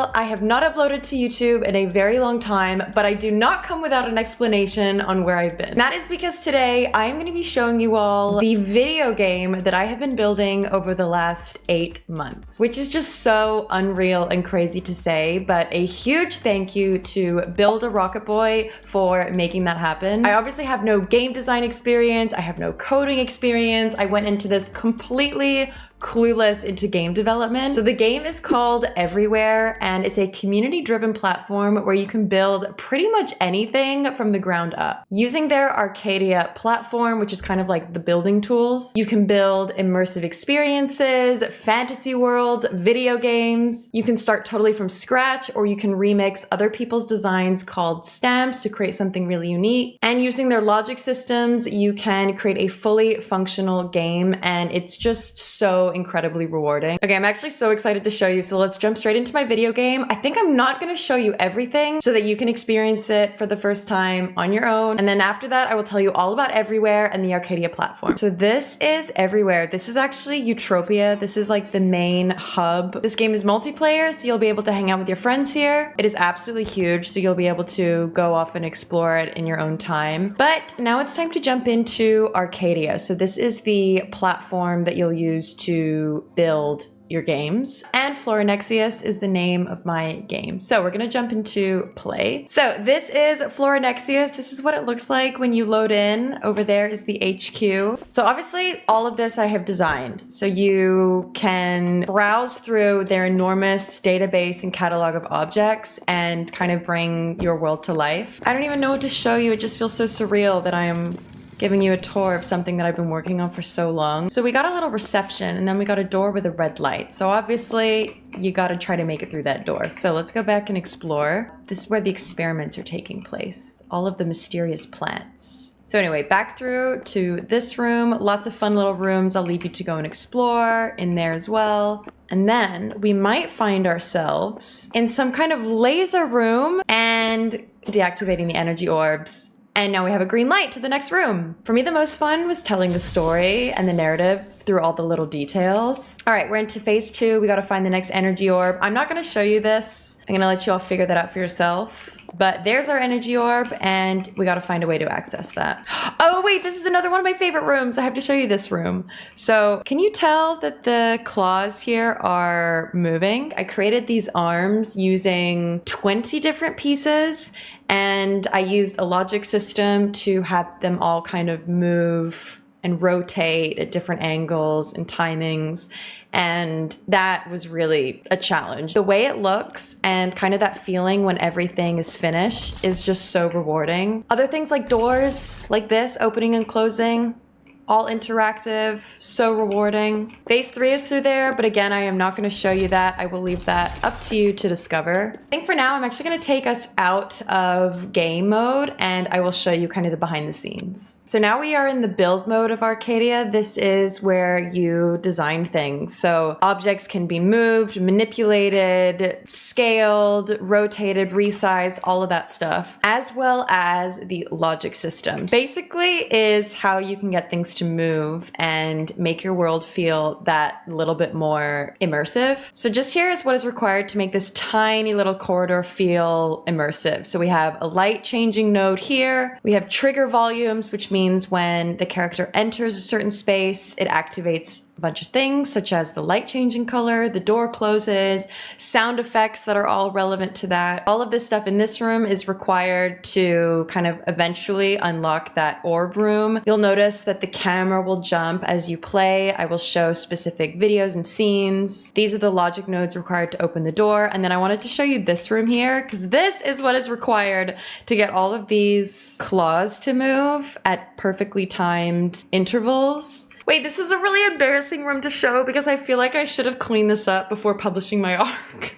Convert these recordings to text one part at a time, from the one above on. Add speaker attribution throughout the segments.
Speaker 1: all, I have not uploaded to YouTube in a very long time, but I do not come without an explanation on where I've been. And that is because today I'm going to be showing you all the video game that I have been building over the last 8 months, which is just so unreal and crazy to say, but a huge thank you to Build a Rocket Boy for making that happen. I obviously have no game design experience, I have no coding experience. I went into this completely clueless into game development. So the game is called Everywhere, and it's a community-driven platform where you can build pretty much anything from the ground up. Using their Arcadia platform, which is kind of like the building tools, you can build immersive experiences, fantasy worlds, video games. You can start totally from scratch, or you can remix other people's designs called stamps to create something really unique. And using their logic systems, you can create a fully functional game, and it's just so incredibly rewarding. Okay, I'm actually so excited to show you, so let's jump straight into my video game. I think I'm not going to show you everything so that you can experience it for the first time on your own, and then after that I will tell you all about Everywhere and the Arcadia platform. So this is Everywhere. This is actually Utopia. This is like the main hub. This game is multiplayer, so you'll be able to hang out with your friends here. It is absolutely huge, so you'll be able to go off and explore it in your own time. But now it's time to jump into Arcadia. So this is the platform that you'll use to build your games. And Floranexius is the name of my game. So we're gonna jump into play. So this is Floranexius. This is what it looks like when you load in. Over there is the HQ. So obviously all of this I have designed. So you can browse through their enormous database and catalog of objects and kind of bring your world to life. I don't even know what to show you. It just feels so surreal that I am giving you a tour of something that I've been working on for so long. So we got a little reception, and then we got a door with a red light. So obviously you gotta try to make it through that door. So let's go back and explore. This is where the experiments are taking place. All of the mysterious plants. So anyway, back through to this room. Lots of fun little rooms. I'll leave you to go and explore in there as well. And then we might find ourselves in some kind of laser room and deactivating the energy orbs. And now we have a green light to the next room. For me, the most fun was telling the story and the narrative through all the little details. All right, we're into phase 2. We gotta find the next energy orb. I'm not gonna show you this. I'm gonna let you all figure that out for yourself. But there's our energy orb, and we gotta find a way to access that. Oh wait, this is another one of my favorite rooms. I have to show you this room. So can you tell that the claws here are moving? I created these arms using 20 different pieces, and I used a logic system to have them all kind of move and rotate at different angles and timings. And that was really a challenge. The way it looks and kind of that feeling when everything is finished is just so rewarding. Other things like doors like this, opening and closing, all interactive, so rewarding. Phase 3 is through there, but again, I am not going to show you that. I will leave that up to you to discover. I think for now, I'm actually going to take us out of game mode, and I will show you kind of the behind the scenes. So now we are in the build mode of Arcadia. This is where you design things. So objects can be moved, manipulated, scaled, rotated, resized, all of that stuff, as well as the logic system. Basically is how you can get things to move and make your world feel that little bit more immersive. So just here is what is required to make this tiny little corridor feel immersive. So we have a light changing node here. We have trigger volumes, which means when the character enters a certain space, it activates a bunch of things such as the light changing color, the door closes, sound effects that are all relevant to that. All of this stuff in this room is required to kind of eventually unlock that orb room. You'll notice that the camera will jump as you play. I will show specific videos and scenes. These are the logic nodes required to open the door. And then I wanted to show you this room here, because this is what is required to get all of these claws to move at perfectly timed intervals. Wait, this is a really embarrassing room to show because I feel like I should have cleaned this up before publishing my arc.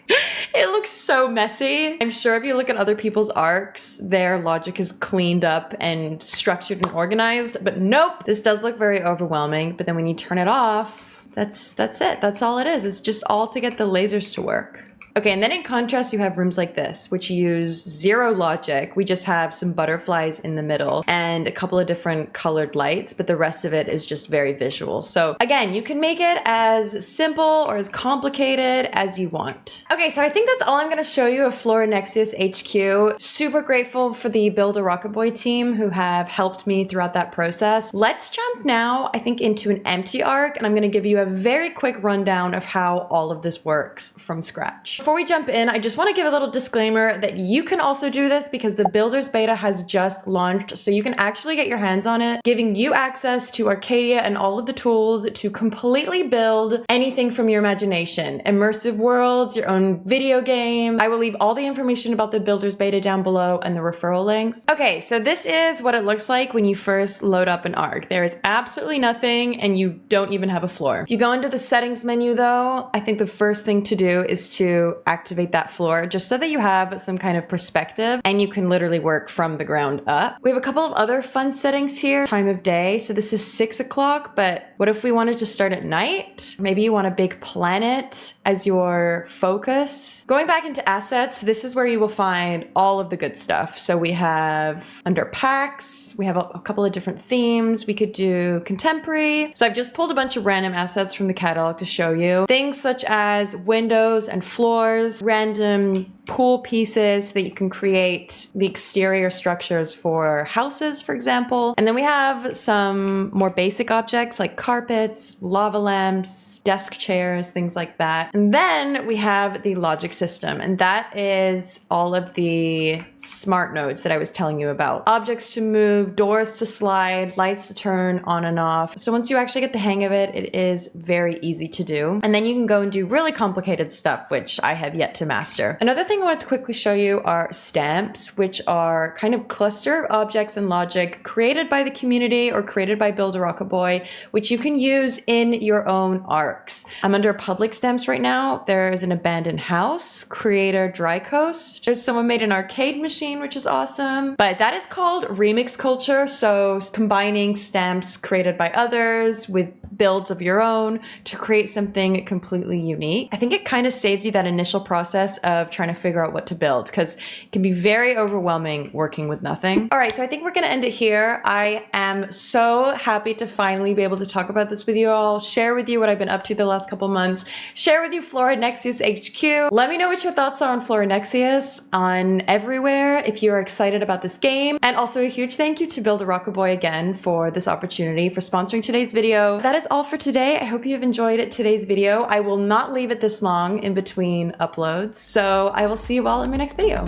Speaker 1: It looks so messy. I'm sure if you look at other people's arcs, their logic is cleaned up and structured and organized, but nope, this does look very overwhelming. But then when you turn it off, that's it. That's all it is. It's just all to get the lasers to work. Okay, and then in contrast, you have rooms like this, which use zero logic. We just have some butterflies in the middle and a couple of different colored lights, but the rest of it is just very visual. So again, you can make it as simple or as complicated as you want. Okay, so I think that's all I'm gonna show you of Flora Nexius HQ. Super grateful for the Build a Rocket Boy team who have helped me throughout that process. Let's jump now, I think, into an empty arc, and I'm gonna give you a very quick rundown of how all of this works from scratch. Before we jump in, I just wanna give a little disclaimer that you can also do this because the Builders Beta has just launched, so you can actually get your hands on it, giving you access to Arcadia and all of the tools to completely build anything from your imagination. Immersive worlds, your own video game. I will leave all the information about the Builders Beta down below and the referral links. Okay, so this is what it looks like when you first load up an arc. There is absolutely nothing and you don't even have a floor. If you go into the settings menu though, I think the first thing to do is to activate that floor just so that you have some kind of perspective and you can literally work from the ground up. We have a couple of other fun settings here. Time of day. So this is 6 o'clock, but what if we wanted to start at night? Maybe you want a big planet as your focus. Going back into assets, this is where you will find all of the good stuff. So we have under packs, we have a couple of different themes. We could do contemporary. So I've just pulled a bunch of random assets from the catalog to show you. Things such as windows and floors, random pool pieces that you can create the exterior structures for houses, for example. And then we have some more basic objects like carpets, lava lamps, desk chairs, things like that. And then we have the logic system, and that is all of the smart nodes that I was telling you about. Objects to move, doors to slide, lights to turn on and off. So once you actually get the hang of it, it is very easy to do. And then you can go and do really complicated stuff, which I have yet to master. Another thing I wanted to quickly show you are stamps, which are kind of cluster of objects and logic created by the community or created by Build a Rocket Boy, which you can use in your own arcs. I'm under public stamps right now. There's an abandoned house, creator Dry Coast. There's someone made an arcade machine, which is awesome, but that is called remix culture. So combining stamps created by others with builds of your own to create something completely unique. I think it kind of saves you that initial process of trying to figure out what to build because it can be very overwhelming working with nothing. All right, so I think we're gonna end it here. I am so happy to finally be able to talk about this with you all, share with you what I've been up to the last couple months, share with you Flora Nexius HQ. Let me know what your thoughts are on Flora Nexius on everywhere if you are excited about this game. And also a huge thank you to Build a Rocket Boy again for this opportunity, for sponsoring today's video. That is all for today. I hope you have enjoyed today's video. I will not leave it this long in between uploads, so I will see you all in my next video.